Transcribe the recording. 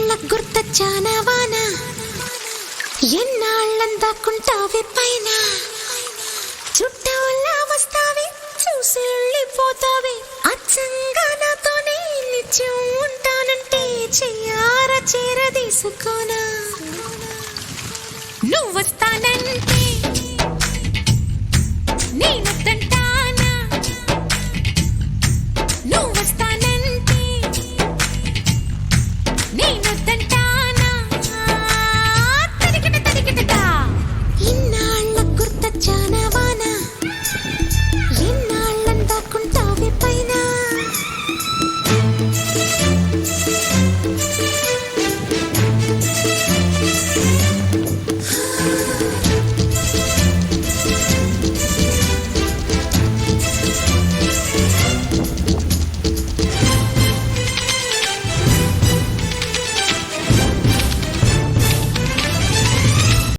గుర్తొచ్చానా వాన ఎన్నాళ్ళందాకుంటావే పైన చుట్టూలా వస్తావే చూసి వెళ్ళిపోతావే అచ్చంగా నాతోనే నిత్యం ఉంటానంటే చెయ్యార చేర తీసుకోనా నువ్వు